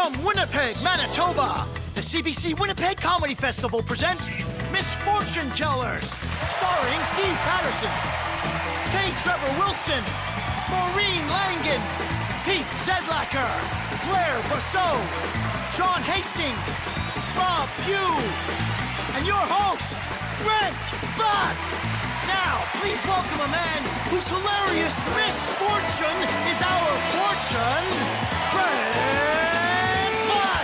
From Winnipeg, Manitoba, the CBC Winnipeg Comedy Festival presents Misfortune Tellers, starring Steve Patterson, K. Trevor Wilson, Maureen Langan, Pete Zedlacher, Claire Brosseau, John Hastings, Rob Pugh, and your host, Brent Butt. Now, please welcome a man whose hilarious misfortune is our fortune, Brent Butt.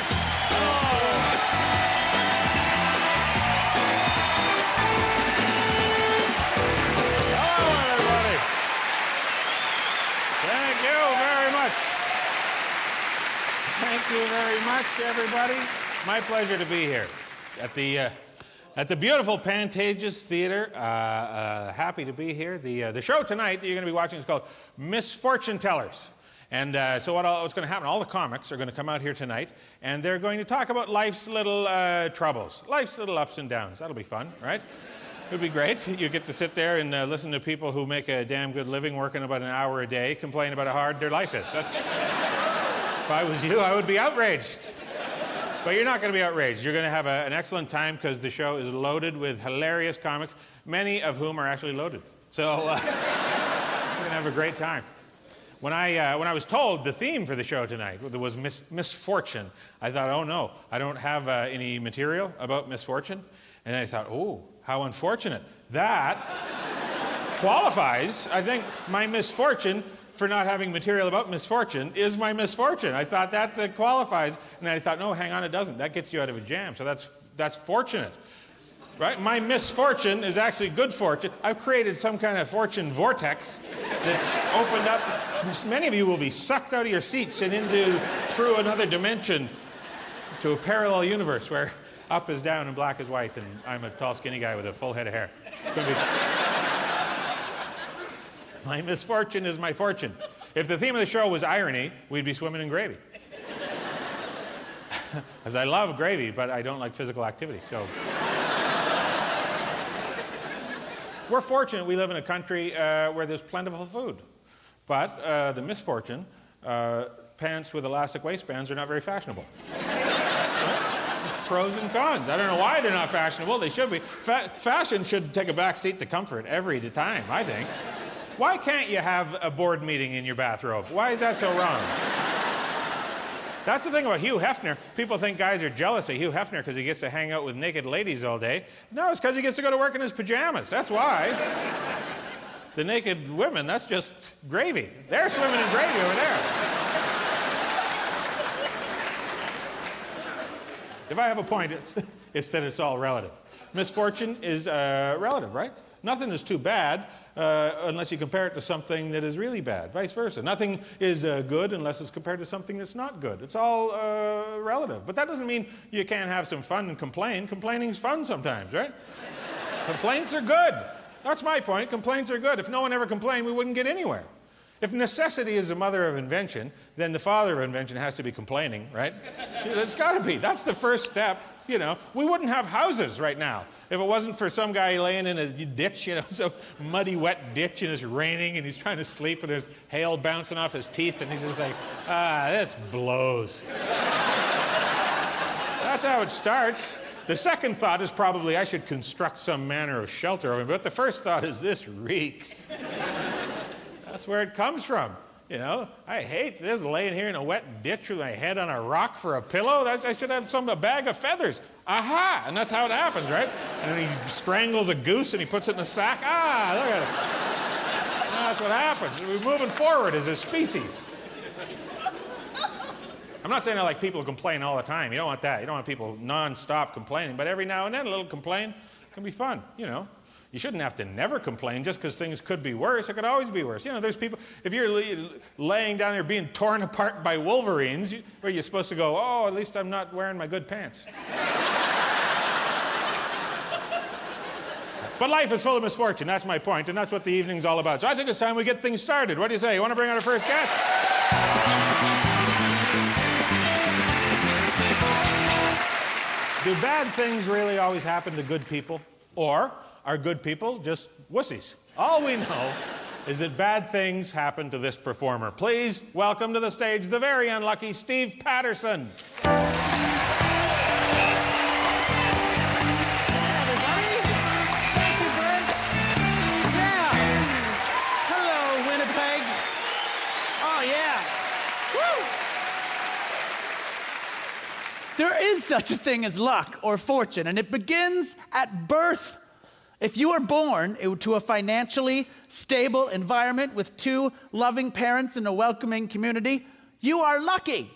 Hello, everybody. Thank you very much. Thank you very much, everybody. My pleasure to be here at the beautiful Pantages Theatre. Happy to be here. The show tonight that you're going to be watching is called Misfortune Tellers. And so what's going to happen, all the comics are going to come out here tonight, and they're going to talk about life's little troubles, life's little ups and downs. That'll be fun, right? It'll be great. You get to sit there and listen to people who make a damn good living working about an hour a day complain about how hard their life is. If I was you, I would be outraged. But you're not going to be outraged. You're going to have an excellent time because the show is loaded with hilarious comics, many of whom are actually loaded. So you're going to have a great time. When I was told the theme for the show tonight was misfortune, I thought, oh no, I don't have any material about misfortune. And I thought, oh, how unfortunate. That qualifies, I think, my misfortune for not having material about misfortune is my misfortune. I thought that qualifies, and I thought, no, hang on, it doesn't. That gets you out of a jam, so that's fortunate, right? My misfortune is actually good fortune. I've created some kind of fortune vortex that's opened up. Many of you will be sucked out of your seats and through another dimension to a parallel universe where up is down and black is white, and I'm a tall, skinny guy with a full head of hair. It's gonna be... My misfortune is my fortune. If the theme of the show was irony, we'd be swimming in gravy. Because I love gravy, but I don't like physical activity, so. We're fortunate we live in a country where there's plentiful food. But the misfortune, pants with elastic waistbands are not very fashionable. Pros and cons. I don't know why they're not fashionable. They should be. Fashion should take a back seat to comfort every time, I think. Why can't you have a board meeting in your bathrobe? Why is that so wrong? That's the thing about Hugh Hefner. People think guys are jealous of Hugh Hefner because he gets to hang out with naked ladies all day. No, it's because he gets to go to work in his pajamas. That's why. The naked women, that's just gravy. They're swimming in gravy over there. If I have a point, it's that it's all relative. Misfortune is relative, right? Nothing is too bad unless you compare it to something that is really bad, vice versa. Nothing is good unless it's compared to something that's not good. It's all relative. But that doesn't mean you can't have some fun and complain. Complaining's fun sometimes, right? Complaints are good. That's my point. Complaints are good. If no one ever complained, we wouldn't get anywhere. If necessity is the mother of invention, then the father of invention has to be complaining, right? It's got to be. That's the first step. You know, we wouldn't have houses right now if it wasn't for some guy laying in a ditch, you know, some muddy, wet ditch, and it's raining, and he's trying to sleep, and there's hail bouncing off his teeth, and he's just like, this blows. That's how it starts. The second thought is probably I should construct some manner of shelter over me, but the first thought is this reeks. That's where it comes from. You know, I hate this, laying here in a wet ditch with my head on a rock for a pillow. I should have a bag of feathers. Aha! And that's how it happens, right? And then he strangles a goose and he puts it in a sack. Ah, look at it. That's what happens. We're moving forward as a species. I'm not saying I like people who complain all the time. You don't want that. You don't want people non-stop complaining. But every now and then, a little complain can be fun, you know. You shouldn't have to never complain just because things could be worse. It could always be worse. You know, there's people, if you're laying down there being torn apart by wolverines, where you're supposed to go, oh, at least I'm not wearing my good pants. But life is full of misfortune. That's my point, and that's what the evening's all about. So I think it's time we get things started. What do you say? You want to bring out our first guest? Do bad things really always happen to good people? Or are good people just wussies? All we know is that bad things happen to this performer. Please welcome to the stage the very unlucky Steve Patterson. everybody. Thank you, Brent. Yeah. Hello, Winnipeg. Oh, yeah. Woo! There is such a thing as luck or fortune, and it begins at birth. If you are born to a financially stable environment with 2 loving parents and a welcoming community, you are lucky.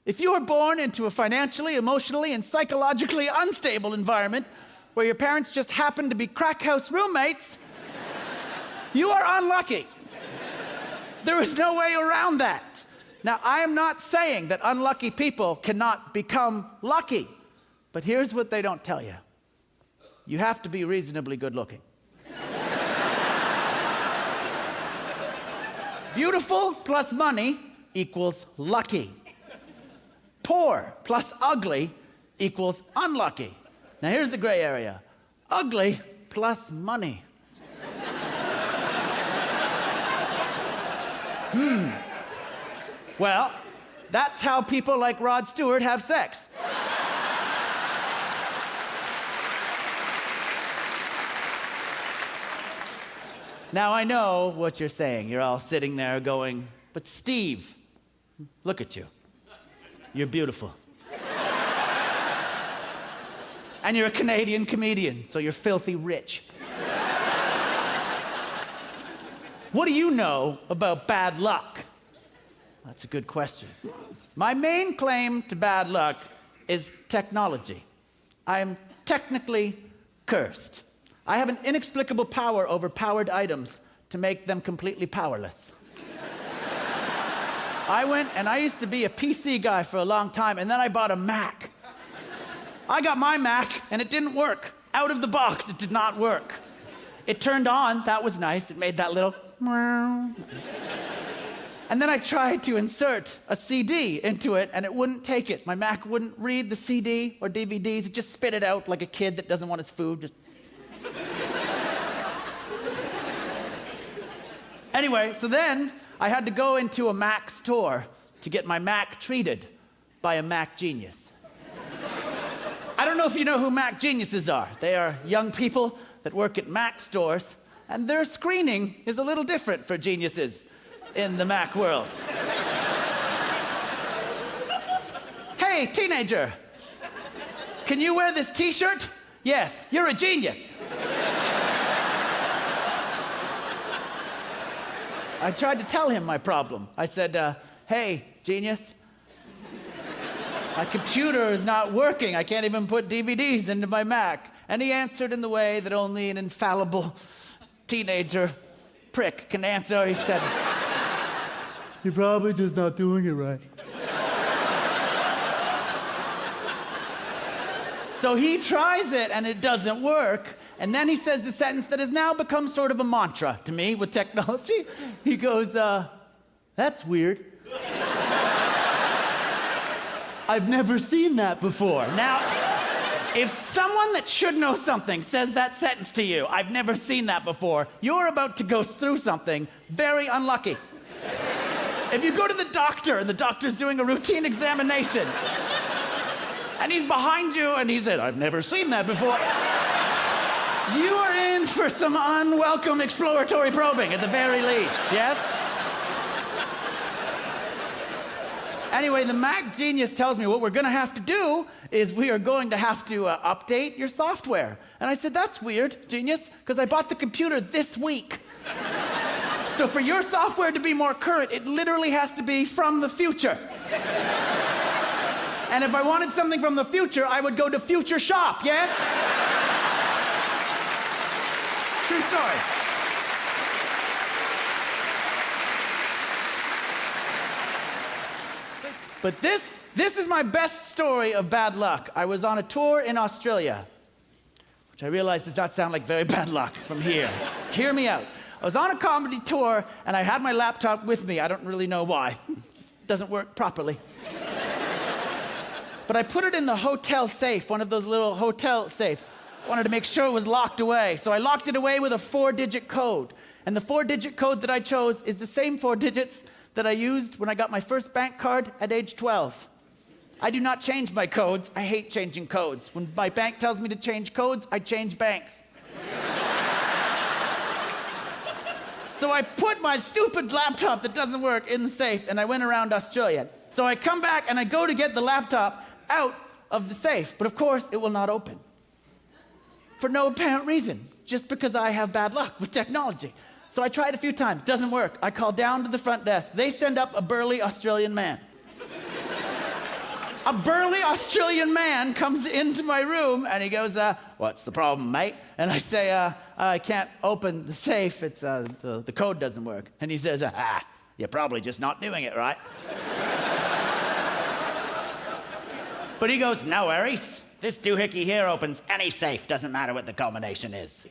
If you are born into a financially, emotionally, and psychologically unstable environment where your parents just happen to be crack house roommates, you are unlucky. There is no way around that. Now, I am not saying that unlucky people cannot become lucky, but here's what they don't tell you. You have to be reasonably good looking. Beautiful plus money equals lucky. Poor plus ugly equals unlucky. Now here's the gray area. Ugly plus money. Well, that's how people like Rod Stewart have sex. Now, I know what you're saying. You're all sitting there going, but Steve, look at you. You're beautiful. And you're a Canadian comedian, so you're filthy rich. What do you know about bad luck? That's a good question. My main claim to bad luck is technology. I'm technically cursed. I have an inexplicable power over powered items to make them completely powerless. I used to be a PC guy for a long time, and then I bought a Mac. I got my Mac, and it didn't work. Out of the box, it did not work. It turned on, that was nice. It made that little meow. And then I tried to insert a CD into it, and it wouldn't take it. My Mac wouldn't read the CD or DVDs. It just spit it out like a kid that doesn't want his food. Just... Anyway, so then I had to go into a Mac store to get my Mac treated by a Mac genius. I don't know if you know who Mac geniuses are. They are young people that work at Mac stores, and their screening is a little different for geniuses in the Mac world. Hey, teenager, can you wear this t-shirt? Yes, you're a genius. I tried to tell him my problem. I said, hey, genius, my computer is not working. I can't even put DVDs into my Mac. And he answered in the way that only an infallible teenager prick can answer. He said, you're probably just not doing it right. So he tries it, and it doesn't work. And then he says the sentence that has now become sort of a mantra to me with technology. He goes, that's weird. I've never seen that before. Now, if someone that should know something says that sentence to you, I've never seen that before, you're about to go through something very unlucky. If you go to the doctor and the doctor's doing a routine examination, and he's behind you and he said, I've never seen that before, you are in for some unwelcome exploratory probing at the very least, yes? Anyway, the Mac genius tells me what we're gonna have to do is we are going to have to update your software. And I said, that's weird, genius, because I bought the computer this week. So for your software to be more current, it literally has to be from the future. And if I wanted something from the future, I would go to Future Shop, yes? True story. But this is my best story of bad luck. I was on a tour in Australia, which I realize does not sound like very bad luck from here. Hear me out. I was on a comedy tour, and I had my laptop with me. I don't really know why. It doesn't work properly. But I put it in the hotel safe, one of those little hotel safes. I wanted to make sure it was locked away. So I locked it away with a 4-digit code. And the 4-digit code that I chose is the same 4 digits that I used when I got my first bank card at age 12. I do not change my codes. I hate changing codes. When my bank tells me to change codes, I change banks. So I put my stupid laptop that doesn't work in the safe, and I went around Australia. So I come back, and I go to get the laptop out of the safe, but of course, it will not open. For no apparent reason, just because I have bad luck with technology. So I tried a few times, doesn't work. I call down to the front desk. They send up a burly Australian man. A burly Australian man comes into my room and he goes, what's the problem, mate? And I say, I can't open the safe. It's the code doesn't work. And he says, you're probably just not doing it right. But he goes, no worries. This doohickey here opens any safe. Doesn't matter what the combination is.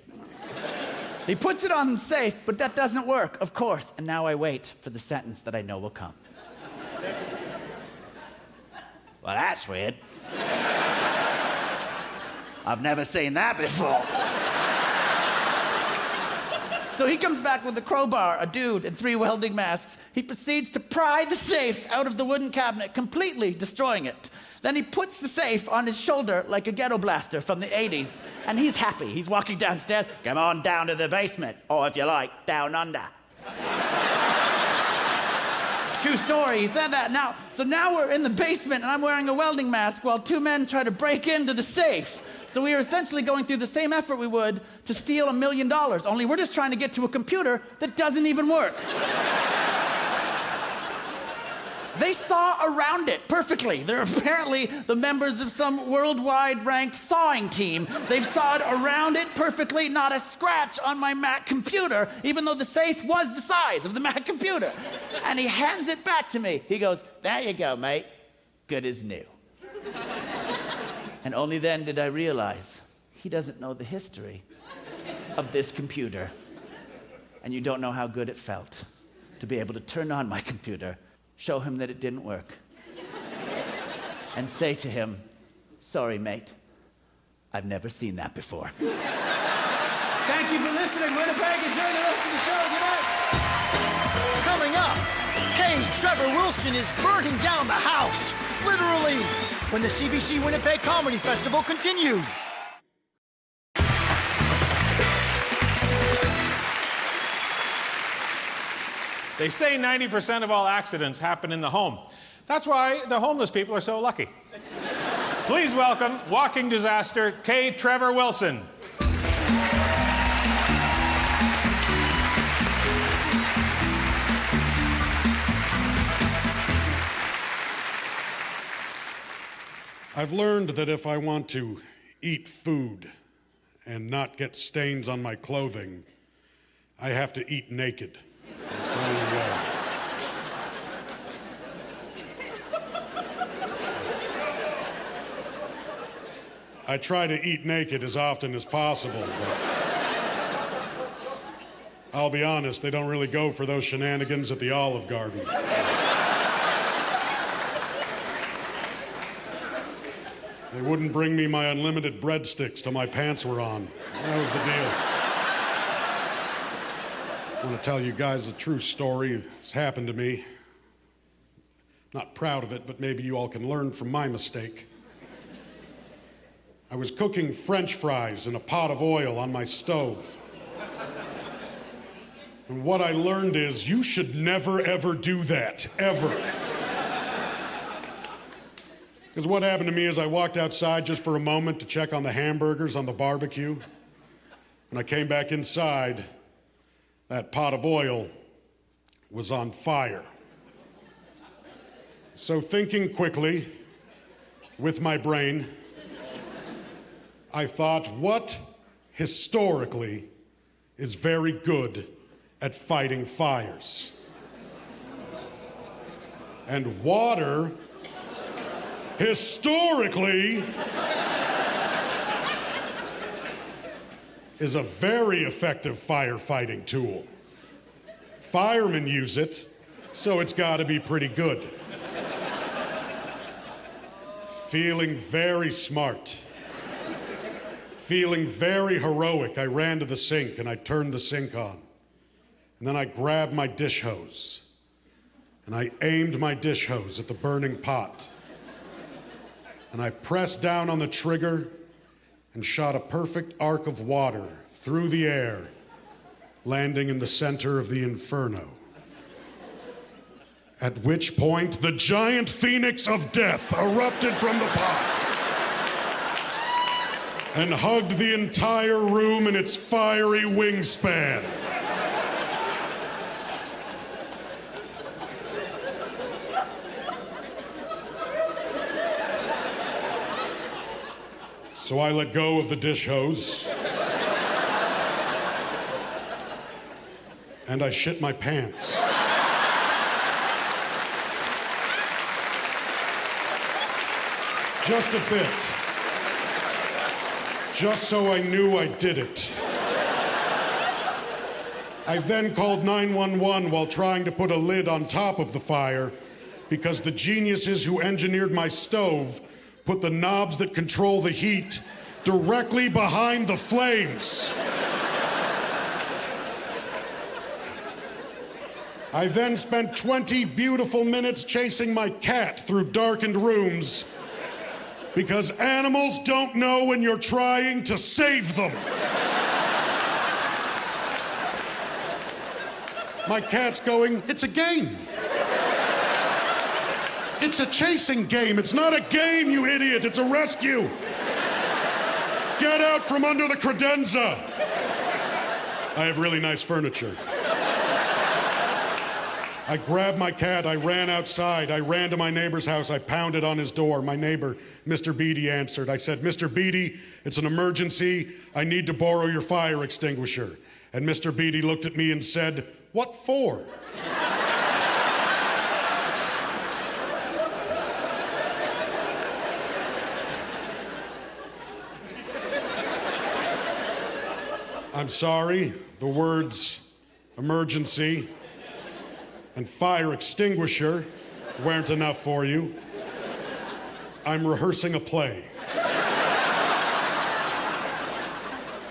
He puts it on the safe, but that doesn't work, of course. And now I wait for the sentence that I know will come. Well, that's weird. I've never seen that before. So he comes back with a crowbar, a dude, and 3 welding masks. He proceeds to pry the safe out of the wooden cabinet, completely destroying it. Then he puts the safe on his shoulder like a ghetto blaster from the 80s, and he's happy. He's walking downstairs. Come on down to the basement, or if you like, down under. True story, he said that. So now we're in the basement and I'm wearing a welding mask while 2 men try to break into the safe. So we are essentially going through the same effort we would to steal $1 million, only we're just trying to get to a computer that doesn't even work. They saw around it perfectly. They're apparently the members of some worldwide ranked sawing team. They've sawed around it perfectly, not a scratch on my Mac computer, even though the safe was the size of the Mac computer. And he hands it back to me. He goes, there you go, mate. Good as new. And only then did I realize he doesn't know the history of this computer. And you don't know how good it felt to be able to turn on my computer, show him that it didn't work, and say to him, sorry, mate, I've never seen that before. Thank you for listening, Winnipeg. Enjoy the rest of the show. Good night. Coming up, Trevor Wilson is burning down the house, literally, when the CBC Winnipeg Comedy Festival continues. They say 90% of all accidents happen in the home. That's why the homeless people are so lucky. Please welcome walking disaster, Trevor Wilson. I've learned that if I want to eat food and not get stains on my clothing, I have to eat naked. It's the only way. I try to eat naked as often as possible, but I'll be honest, they don't really go for those shenanigans at the Olive Garden. They wouldn't bring me my unlimited breadsticks till my pants were on. That was the deal. I want to tell you guys a true story. It's happened to me. Not proud of it, but maybe you all can learn from my mistake. I was cooking French fries in a pot of oil on my stove. And what I learned is you should never, ever do that, ever. Because what happened to me is I walked outside just for a moment to check on the hamburgers on the barbecue. When I came back inside, that pot of oil was on fire. So thinking quickly with my brain, I thought, what historically is very good at fighting fires? And water, historically, is a very effective firefighting tool. Firemen use it, so it's got to be pretty good. Feeling very smart, feeling very heroic, I ran to the sink and I turned the sink on. And then I grabbed my dish hose and I aimed my dish hose at the burning pot. and I pressed down on the trigger and shot a perfect arc of water through the air, landing in the center of the inferno. At which point, the giant phoenix of death erupted from the pot and hugged the entire room in its fiery wingspan. So I let go of the dish hose, and I shit my pants. Just a bit. Just so I knew I did it. I then called 911 while trying to put a lid on top of the fire because the geniuses who engineered my stove put the knobs that control the heat directly behind the flames. I then spent 20 beautiful minutes chasing my cat through darkened rooms because animals don't know when you're trying to save them. My cat's going, "It's a game. It's a chasing game. It's not a game, you idiot. It's a rescue. Get out from under the credenza." I have really nice furniture. I grabbed my cat, I ran outside, I ran to my neighbor's house, I pounded on his door. My neighbor, Mr. Beatty, answered. I said, "Mr. Beatty, it's an emergency. I need to borrow your fire extinguisher." And Mr. Beatty looked at me and said, "What for?" I'm sorry, the words emergency and fire extinguisher weren't enough for you. I'm rehearsing a play.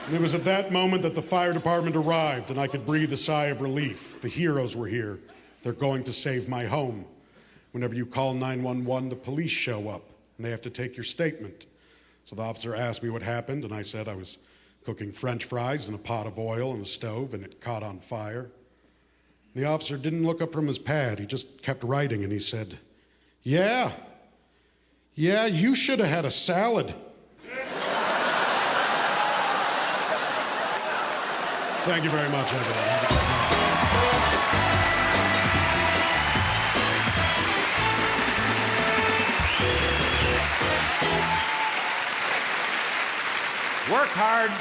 And it was at that moment that the fire department arrived and I could breathe a sigh of relief. The heroes were here. They're going to save my home. Whenever you call 911, the police show up and they have to take your statement. So the officer asked me what happened and I said I was cooking French fries in a pot of oil on the stove and it caught on fire. The officer didn't look up from his pad. He just kept writing, and he said, Yeah, you should have had a salad." Thank you very much, everyone. Have a good night. Work hard,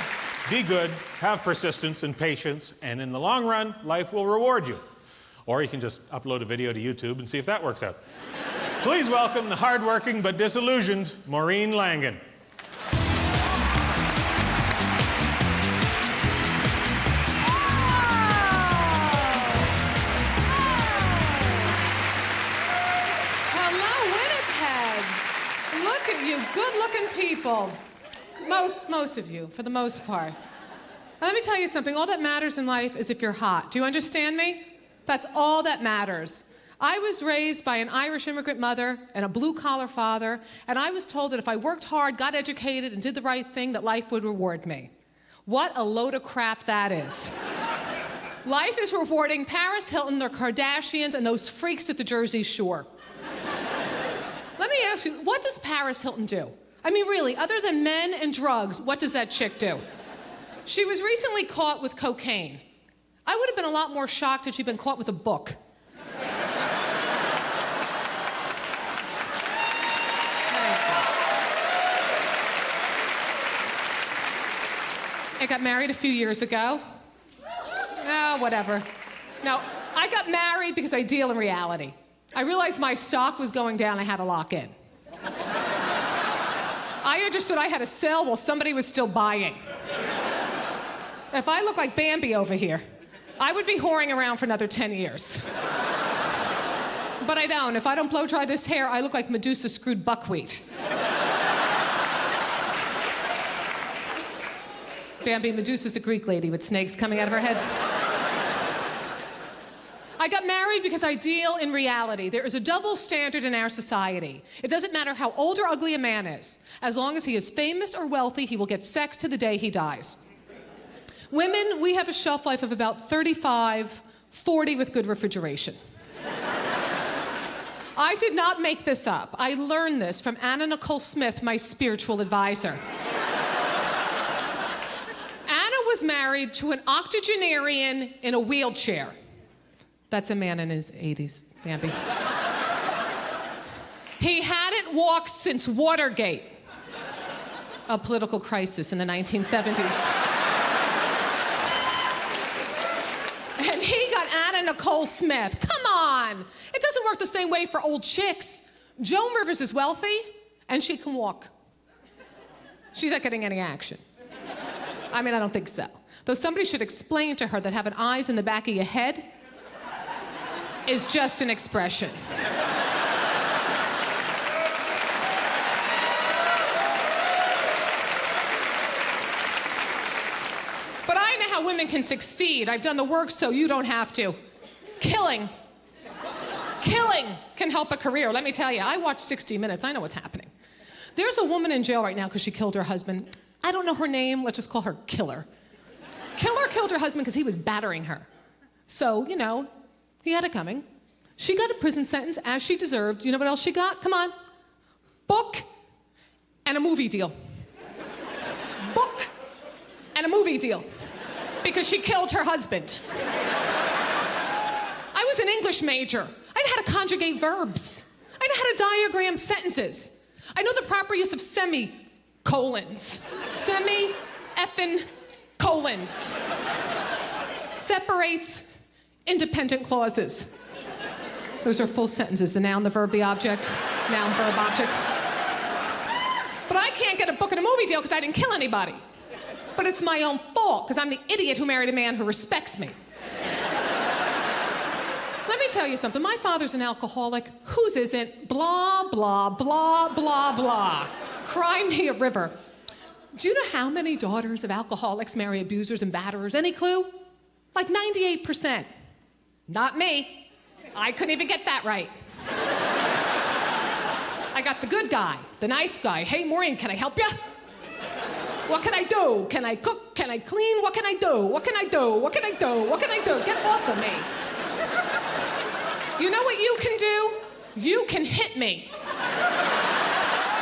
be good, have persistence and patience, and in the long run, life will reward you. Or you can just upload a video to YouTube and see if that works out. Please welcome the hardworking but disillusioned Moureen Langan. Hello, Winnipeg. Look at you, good-looking people. Most of you, for the most part. Now, let me tell you something. All that matters in life is if you're hot. Do you understand me? That's all that matters. I was raised by an Irish immigrant mother and a blue-collar father, and I was told that if I worked hard, got educated, and did the right thing, that life would reward me. What a load of crap that is. Life is rewarding Paris Hilton, the Kardashians, and those freaks at the Jersey Shore. Let me ask you, what does Paris Hilton do? I mean, really, other than men and drugs, what does that chick do? She was recently caught with cocaine. I would have been a lot more shocked had she been caught with a book. I got married a few years ago. Oh, whatever. No, I got married because I deal in reality. I realized my stock was going down, I had to lock in. I understood I had to sell while somebody was still buying. If I look like Bambi over here, I would be whoring around for another 10 years. But I don't. If I don't blow dry this hair, I look like Medusa screwed buckwheat. Bambi, Medusa's a Greek lady with snakes coming out of her head. I got married because I deal in reality. There is a double standard in our society. It doesn't matter how old or ugly a man is. As long as he is famous or wealthy, he will get sex to the day he dies. Women, we have a shelf life of about 35, 40 with good refrigeration. I did not make this up. I learned this from Anna Nicole Smith, my spiritual advisor. Anna was married to an octogenarian in a wheelchair. That's a man in his 80s, Bambi. He hadn't walked since Watergate, a political crisis in the 1970s. And he got Anna Nicole Smith. Come on! It doesn't work the same way for old chicks. Joan Rivers is wealthy, and she can walk. She's not getting any action. I mean, I don't think so. Though somebody should explain to her that having eyes in the back of your head is just an expression. But I know how women can succeed. I've done the work so you don't have to. Killing can help a career. Let me tell you, I watch 60 Minutes. I know what's happening. There's a woman in jail right now because she killed her husband. I don't know her name. Let's just call her Killer. Killer killed her husband because he was battering her. So, you know, he had it coming. She got a prison sentence as she deserved. You know what else she got? Come on. Book and a movie deal. Book and a movie deal. Because she killed her husband. I was an English major. I know how to conjugate verbs. I know how to diagram sentences. I know the proper use of semicolons. Semi-effing colons. Separates independent clauses. Those are full sentences. The noun, the verb, the object. Noun, verb, object. But I can't get a book and a movie deal because I didn't kill anybody. But it's my own fault because I'm the idiot who married a man who respects me. Let me tell you something. My father's an alcoholic. Whose isn't? Blah, blah, blah, blah, blah. Cry me a river. Do you know how many daughters of alcoholics marry abusers and batterers? Any clue? Like 98%. Not me. I couldn't even get that right. I got the good guy, the nice guy. Hey, Maureen, can I help you? What can I do? Can I cook? Can I clean? What can I do? What can I do? What can I do? What can I do? Get off of me. You know what you can do? You can hit me.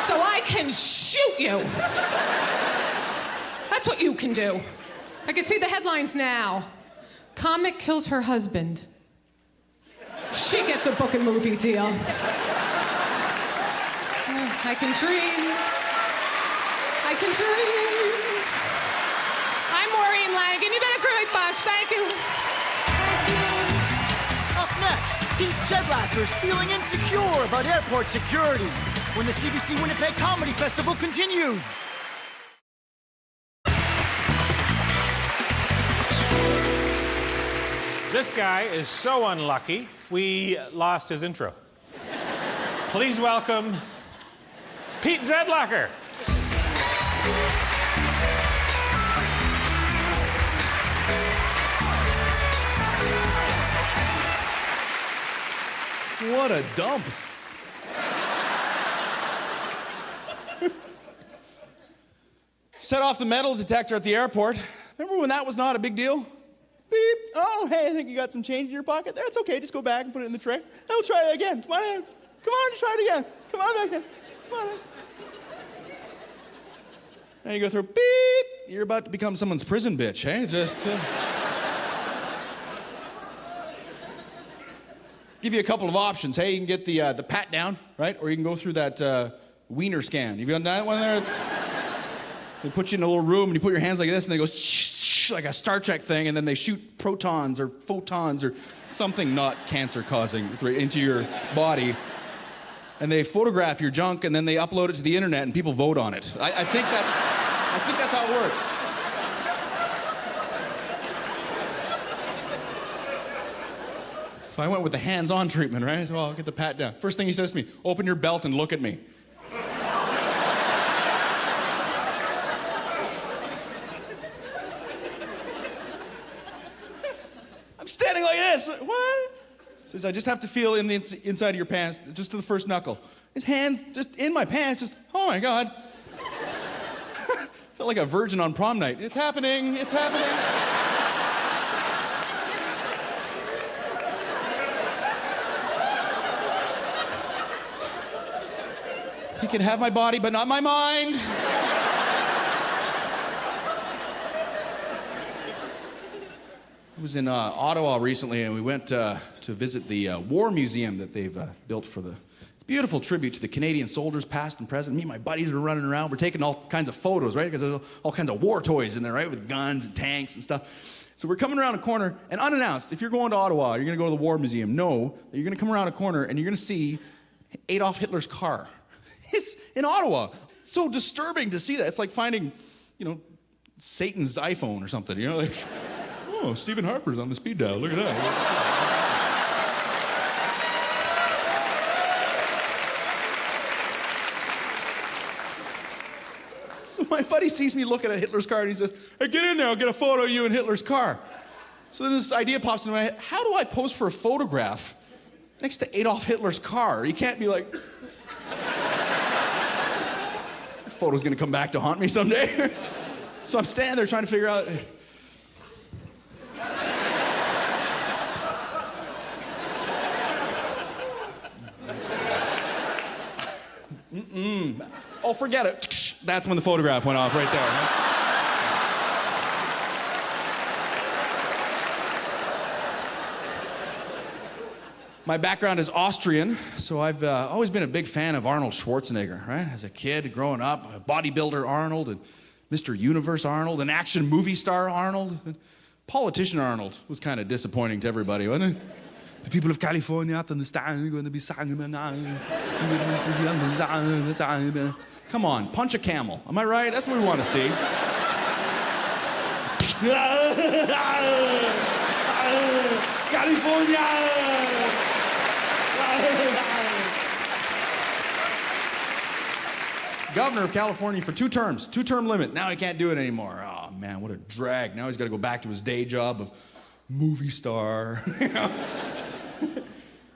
So I can shoot you. That's what you can do. I can see the headlines now. Comic kills her husband. She gets a book and movie deal. I can dream. I can dream. I'm Maureen Langan. You've been a great bunch. Thank you. Up next, Pete Zedlacher is feeling insecure about airport security when the CBC Winnipeg Comedy Festival continues. This guy is so unlucky, we lost his intro. Please welcome Pete Zedlacher. What a dump. Set off the metal detector at the airport. Remember when that was not a big deal? Beep. Oh, hey, I think you got some change in your pocket there. It's okay, just go back and put it in the tray. Now we'll try it again. Come on in. Come on, try it again. Come on back in. Come on in. Now you go through, beep. You're about to become someone's prison bitch, hey? Just, give you a couple of options. Hey, you can get the pat down, right? Or you can go through that wiener scan. You've done that one there? They put you in a little room and you put your hands like this and they go shh, like a Star Trek thing, and then they shoot protons or photons or something not cancer-causing into your body. And they photograph your junk and then they upload it to the internet and people vote on it. I think that's how it works. So I went with the hands-on treatment, right? So I'll get the pat down. First thing he says to me, open your belt and look at me. I'm standing like this. What? Says, I just have to feel in the inside of your pants, just to the first knuckle. His hands just in my pants, just, oh my God. Felt like a virgin on prom night. It's happening, it's happening. He can have my body, but not my mind. I was in Ottawa recently, and we went to visit the War Museum that they've built for the... It's a beautiful tribute to the Canadian soldiers, past and present. Me and my buddies were running around. We're taking all kinds of photos, right? Because there's all kinds of war toys in there, right? With guns and tanks and stuff. So we're coming around a corner, and unannounced, if you're going to Ottawa, you're going to go to the War Museum, know that you're going to come around a corner, and you're going to see Adolf Hitler's car. It's in Ottawa. It's so disturbing to see that. It's like finding, Satan's iPhone or something, like... Oh, Stephen Harper's on the speed dial. Look at that. So my buddy sees me looking at Hitler's car and he says, hey, get in there. I'll get a photo of you in Hitler's car. So then this idea pops into my head. How do I pose for a photograph next to Adolf Hitler's car? You can't be like... That photo's going to come back to haunt me someday. So I'm standing there trying to figure out... Oh, forget it. That's when the photograph went off right there. My background is Austrian, so I've always been a big fan of Arnold Schwarzenegger, right? As a kid, growing up, bodybuilder Arnold, and Mr. Universe Arnold, and action movie star Arnold. And politician Arnold was kind of disappointing to everybody, wasn't it? The people of California understand they're going to be singing. Come on, punch a camel. Am I right? That's what we want to see. California! Governor of California for 2 terms, 2-term limit. Now he can't do it anymore. Oh man, what a drag. Now he's got to go back to his day job of movie star.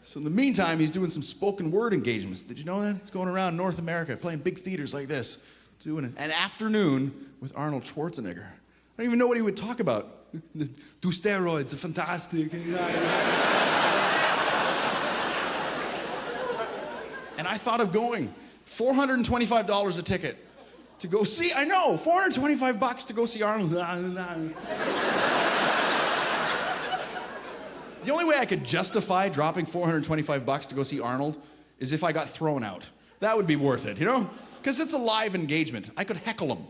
So in the meantime, he's doing some spoken word engagements. Did you know that? He's going around North America playing big theaters like this, doing an afternoon with Arnold Schwarzenegger. I don't even know what he would talk about. Do steroids, fantastic. And I thought of going. $425 a ticket to go see, I know, $425 to go see Arnold. The only way I could justify dropping $425 to go see Arnold is if I got thrown out. That would be worth it, Because it's a live engagement. I could heckle him,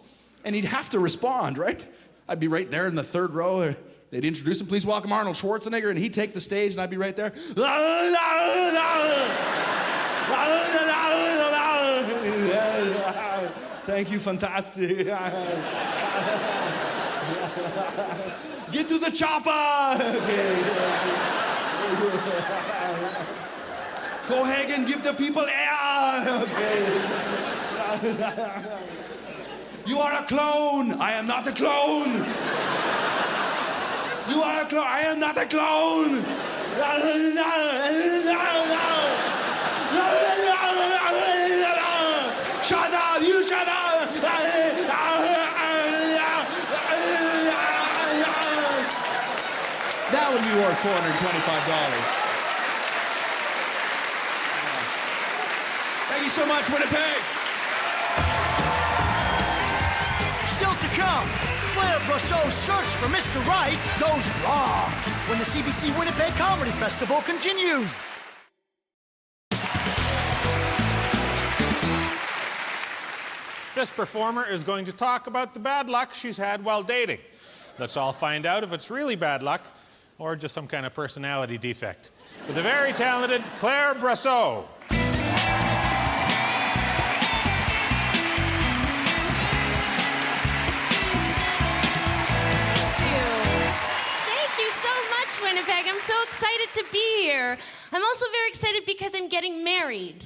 and he'd have to respond, right? I'd be right there in the 3rd row. They'd introduce him, please welcome Arnold Schwarzenegger, and he'd take the stage, and I'd be right there. Thank you, fantastic. Get to the chopper! Go ahead and give the people air! You are a clone! I am not a clone! You are a clone! I am not a clone! Shut up! You shut up! That would be worth $425. Thank you so much, Winnipeg. Still to come, Claire Brosseau's search for Mr. Right goes wrong when the CBC Winnipeg Comedy Festival continues. This performer is going to talk about the bad luck she's had while dating. Let's all find out if it's really bad luck or just some kind of personality defect. With the very talented Claire Brosseau. Winnipeg. I'm so excited to be here. I'm also very excited because I'm getting married.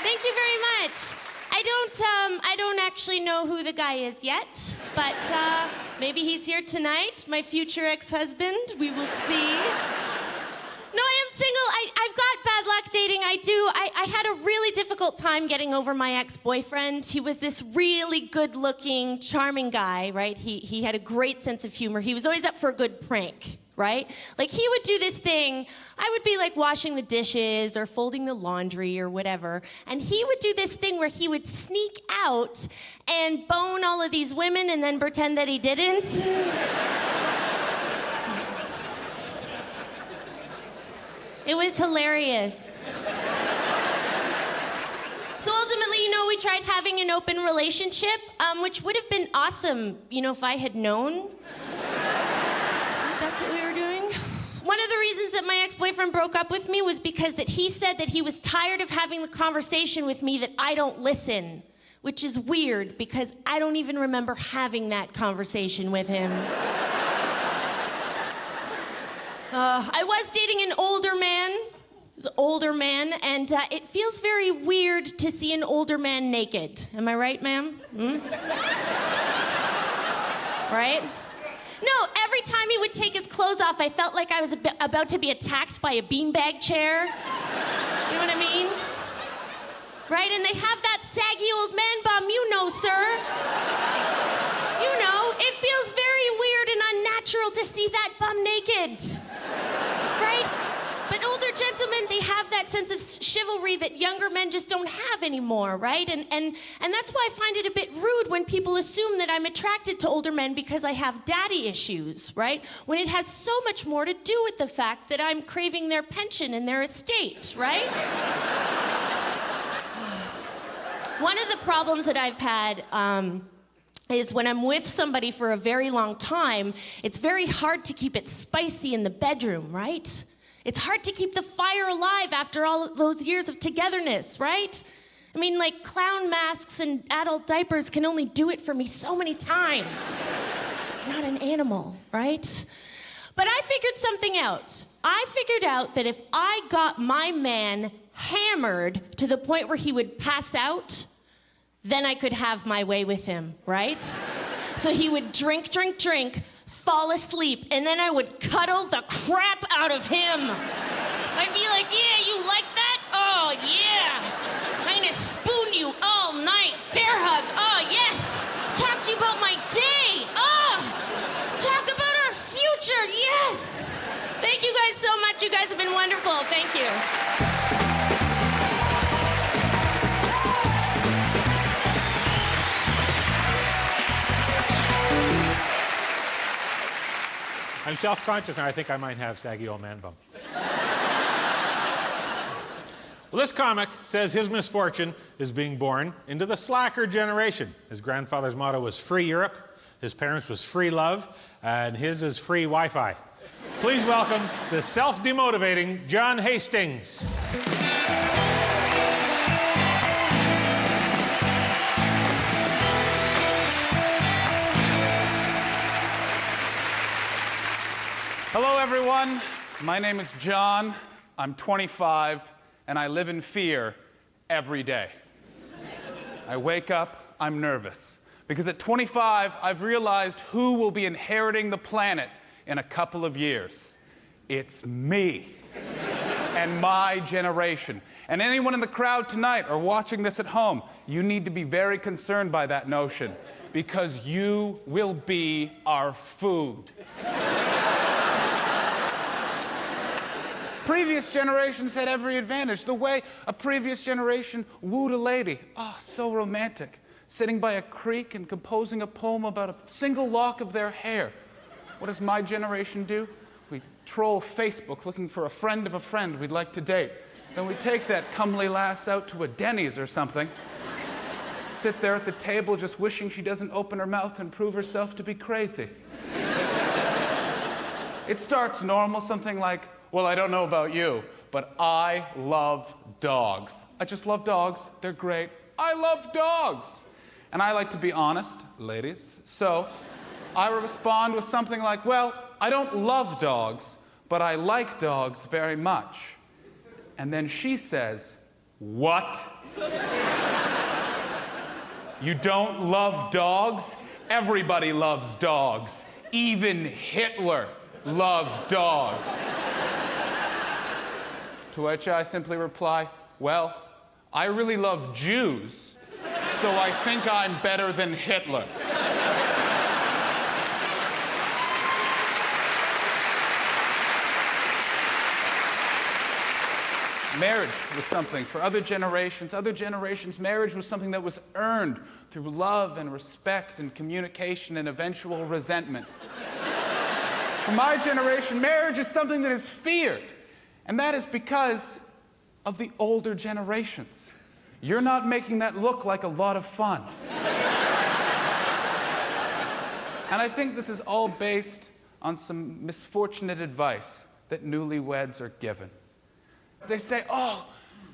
Thank you very much. I don't actually know who the guy is yet, but maybe he's here tonight, my future ex-husband. We will see. No, I am single. I've got bad luck dating. I do. I had a really difficult time getting over my ex-boyfriend. He was this really good-looking, charming guy, right? He had a great sense of humor. He was always up for a good prank, right? Like, he would do this thing. I would be, like, washing the dishes or folding the laundry or whatever, and he would do this thing where he would sneak out and bone all of these women and then pretend that he didn't. It was hilarious. So ultimately, we tried having an open relationship, which would have been awesome, if I had known. That's what we were doing. One of the reasons that my ex-boyfriend broke up with me was because that he said that he was tired of having the conversation with me that I don't listen, which is weird because I don't even remember having that conversation with him. I was dating an older man. He was an older man, and it feels very weird to see an older man naked. Am I right, ma'am? Right? No, every time he would take his clothes off, I felt like I was about to be attacked by a beanbag chair. You know what I mean? Right? And they have that saggy old man bum, sir. It feels very weird and unnatural to see that bum naked. Right? But older gentlemen, they have that sense of chivalry that younger men just don't have anymore, right? And that's why I find it a bit rude when people assume that I'm attracted to older men because I have daddy issues, right? When it has so much more to do with the fact that I'm craving their pension and their estate, right? One of the problems that I've had, is when I'm with somebody for a very long time, it's very hard to keep it spicy in the bedroom, right? It's hard to keep the fire alive after all of those years of togetherness, right? I mean, like, clown masks and adult diapers can only do it for me so many times. I'm not an animal, right? But I figured something out. I figured out that if I got my man hammered to the point where he would pass out, then I could have my way with him, right? So he would drink, fall asleep, and then I would cuddle the crap out of him. I'd be like, yeah, you like that? Oh, yeah. I'm gonna spoon you all night. Bear hug. Oh, yes. Talk to you about my day. Oh, talk about our future. Yes. Thank you guys so much. You guys have been wonderful. Thank you. I'm self-conscious now. I think I might have saggy old man bum. Well, this comic says his misfortune is being born into the slacker generation. His grandfather's motto was free Europe, his parents was free love, and his is free Wi-Fi. Please welcome the self-demotivating John Hastings. Hello, everyone. My name is John. I'm 25, and I live in fear every day. I wake up, I'm nervous, because at 25, I've realized who will be inheriting the planet in a couple of years. It's me and my generation. And anyone in the crowd tonight or watching this at home, you need to be very concerned by that notion, because you will be our food. Previous generations had every advantage. The way a previous generation wooed a lady. Oh, so romantic. Sitting by a creek and composing a poem about a single lock of their hair. What does my generation do? We troll Facebook looking for a friend of a friend we'd like to date. Then we take that comely lass out to a Denny's or something. Sit there at the table just wishing she doesn't open her mouth and prove herself to be crazy. It starts normal, something like, well, I don't know about you, but I love dogs. I just love dogs. They're great. I love dogs. And I like to be honest, ladies. So I respond with something like, well, I don't love dogs, but I like dogs very much. And then she says, what? You don't love dogs? Everybody loves dogs. Even Hitler loved dogs. To which I simply reply, well, I really love Jews, so I think I'm better than Hitler. Marriage was something for other generations, marriage was something that was earned through love and respect and communication and eventual resentment. For my generation, marriage is something that is feared, and that is because of the older generations. You're not making that look like a lot of fun. And I think this is all based on some misfortunate advice that newlyweds are given. They say, oh,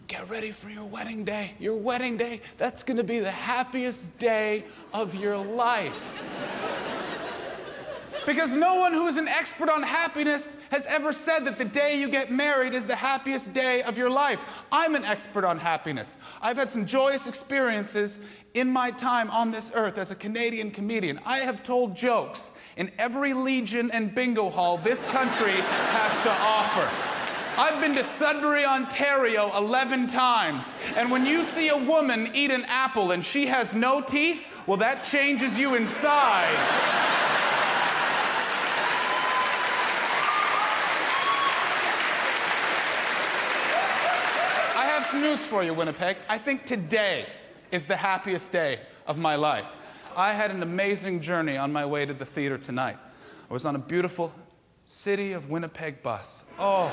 get ready for your wedding day. Your wedding day, that's going to be the happiest day of your life. Because no one who is an expert on happiness has ever said that the day you get married is the happiest day of your life. I'm an expert on happiness. I've had some joyous experiences in my time on this earth as a Canadian comedian. I have told jokes in every Legion and bingo hall this country has to offer. I've been to Sudbury, Ontario 11 times, and when you see a woman eat an apple and she has no teeth, well, that changes you inside. I have some news for you, Winnipeg. I think today is the happiest day of my life. I had an amazing journey on my way to the theater tonight. I was on a beautiful City of Winnipeg bus. Oh,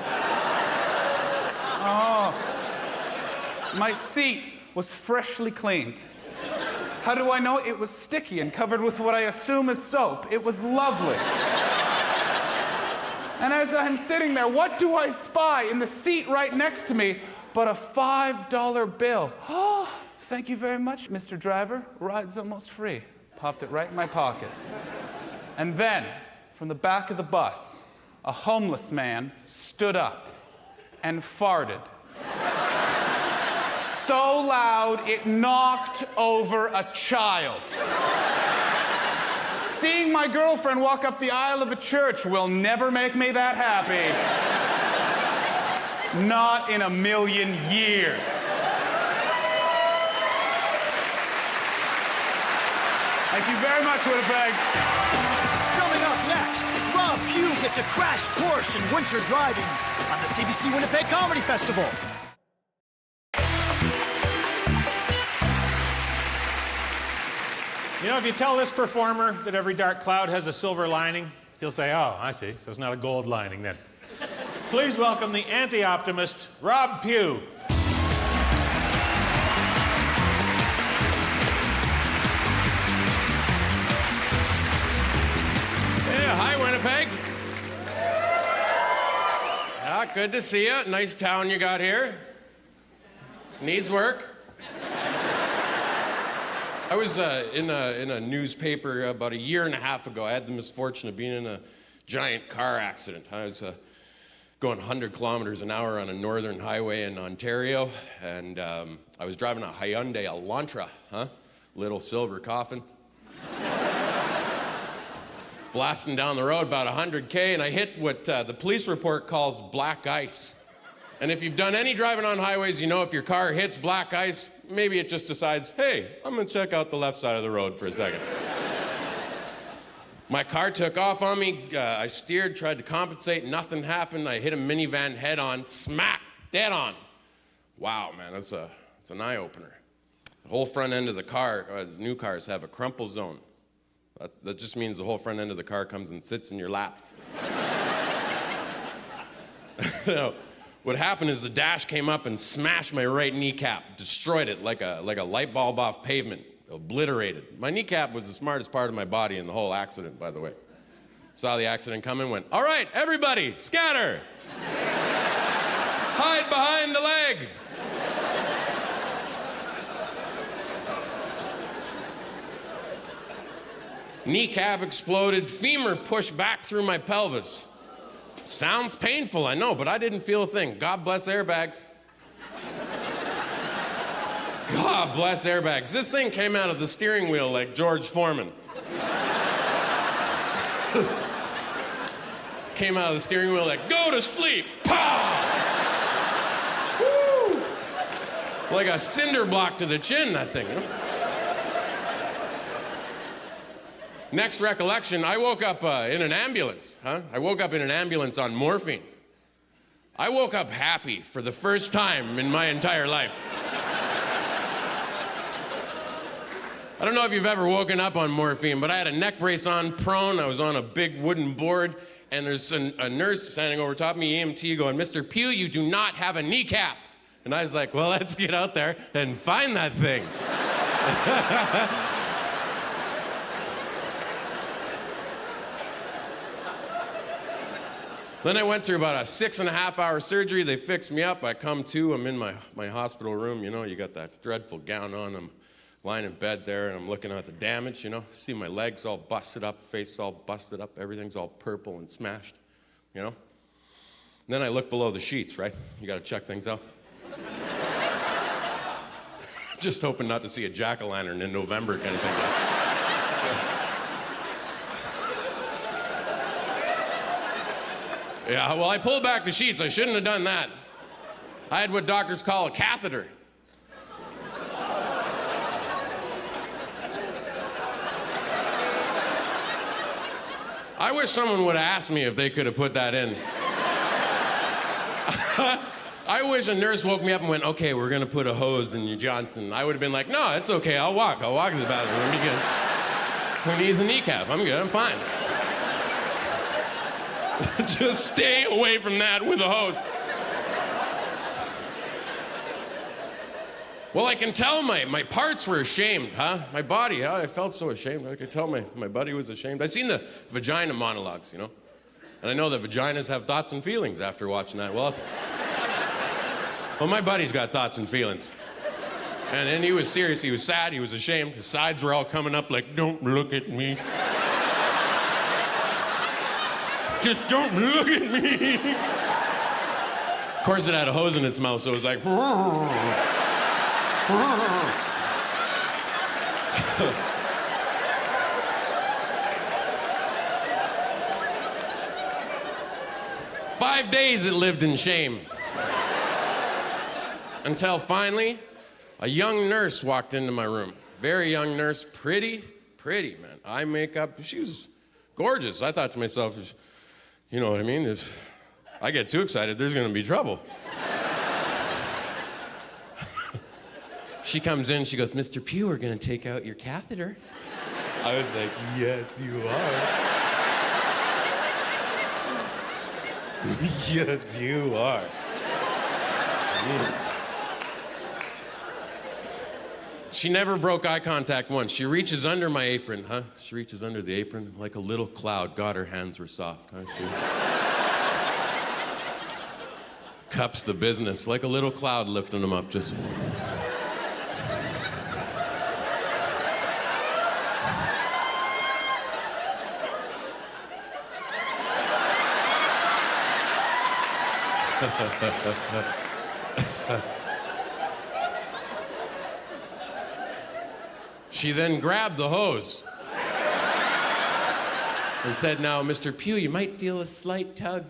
my seat was freshly cleaned. How do I know? It was sticky and covered with what I assume is soap. It was lovely. And as I'm sitting there, what do I spy in the seat right next to me but a $5 bill? Oh, thank you very much, Mr. Driver. Ride's almost free. Popped it right in my pocket. And then, from the back of the bus, a homeless man stood up and farted. So loud, it knocked over a child. Seeing my girlfriend walk up the aisle of a church will never make me that happy. Not in a million years. Thank you very much, Winnipeg. Coming up next, Rob Pugh gets a crash course in winter driving on the CBC Winnipeg Comedy Festival. You know, if you tell this performer that every dark cloud has a silver lining, he'll say, oh, I see, so it's not a gold lining then. Please welcome the anti-optimist, Rob Pugh. Yeah, hi, Winnipeg. Good to see you. Nice town you got here. Needs work. I was in a newspaper about a year and a half ago. I had the misfortune of being in a giant car accident. I was going 100 kilometers an hour on a northern highway in Ontario, and I was driving a Hyundai Elantra, little silver coffin. Blasting down the road about 100K, and I hit what the police report calls black ice. And if you've done any driving on highways, you know if your car hits black ice, maybe it just decides, hey, I'm gonna check out the left side of the road for a second. My car took off on me. I steered, tried to compensate, nothing happened. I hit a minivan head on, smack, dead on. Wow, man, it's an eye-opener. The whole front end of the car, these new cars have a crumple zone. That just means the whole front end of the car comes and sits in your lap. No. What happened is the dash came up and smashed my right kneecap, destroyed it like a light bulb off pavement, obliterated. My kneecap was the smartest part of my body in the whole accident, by the way. Saw the accident coming, went, all right, everybody, scatter. Hide behind the leg. Kneecap exploded, femur pushed back through my pelvis. Sounds painful, I know, but I didn't feel a thing. God bless airbags. God bless airbags. This thing came out of the steering wheel like George Foreman. Came out of the steering wheel like, go to sleep, pow! Woo! Like a cinder block to the chin, that thing. You know? Next recollection, I woke up in an ambulance, I woke up in an ambulance on morphine. I woke up happy for the first time in my entire life. I don't know if you've ever woken up on morphine, but I had a neck brace on, prone. I was on a big wooden board, and there's a nurse standing over top of me, EMT, going, Mr. Pugh, you do not have a kneecap. And I was like, well, let's get out there and find that thing. Then I went through about a 6.5-hour surgery. They fixed me up. I come to, I'm in my hospital room. You know, you got that dreadful gown on. I'm lying in bed there, and I'm looking at the damage, you know. See my legs all busted up, face all busted up, everything's all purple and smashed, you know. And then I look below the sheets, right? You gotta check things out. Just hoping not to see a jack-o'-lantern in November kind of thing. Yeah, well, I pulled back the sheets. I shouldn't have done that. I had what doctors call a catheter. I wish someone would have asked me if they could have put that in. I wish a nurse woke me up and went, okay, we're gonna put a hose in your Johnson. I would have been like, no, it's okay, I'll walk to the bathroom, I'll be good. Who needs a kneecap? I'm good, I'm fine. Just stay away from that with a hose. Well, I can tell my parts were ashamed, My body, I felt so ashamed. I could tell my buddy was ashamed. I seen the vagina monologues, you know? And I know that vaginas have thoughts and feelings after watching that. Well, my buddy's got thoughts and feelings. And he was serious, he was sad, he was ashamed. His sides were all coming up like, don't look at me. Just don't look at me. Of course, it had a hose in its mouth, so it was like, 5 days it lived in shame. Until finally, a young nurse walked into my room. Very young nurse, pretty, man. Eye makeup, she was gorgeous. I thought to myself, you know what I mean? If I get too excited, there's gonna be trouble. She comes in, she goes, Mr. Pugh, we're gonna take out your catheter. I was like, yes, you are. Yes, you are. She never broke eye contact once. She reaches under my apron, She reaches under the apron like a little cloud. God, her hands were soft, She cups the business like a little cloud lifting them up, just... She then grabbed the hose and said, now, Mr. Pugh, you might feel a slight tug.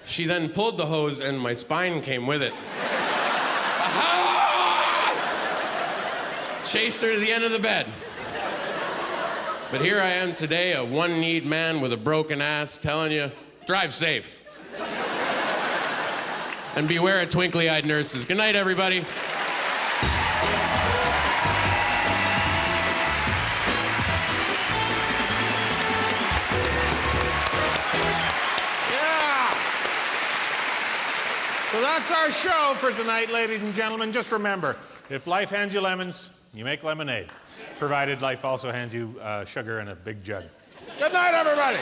She then pulled the hose and my spine came with it. Chased her to the end of the bed. But here I am today, a one-kneed man with a broken ass, telling you, drive safe. And beware of twinkly-eyed nurses. Good night, everybody. So that's our show for tonight, ladies and gentlemen. Just remember, if life hands you lemons, you make lemonade. Provided life also hands you sugar in a big jug. Good night, everybody.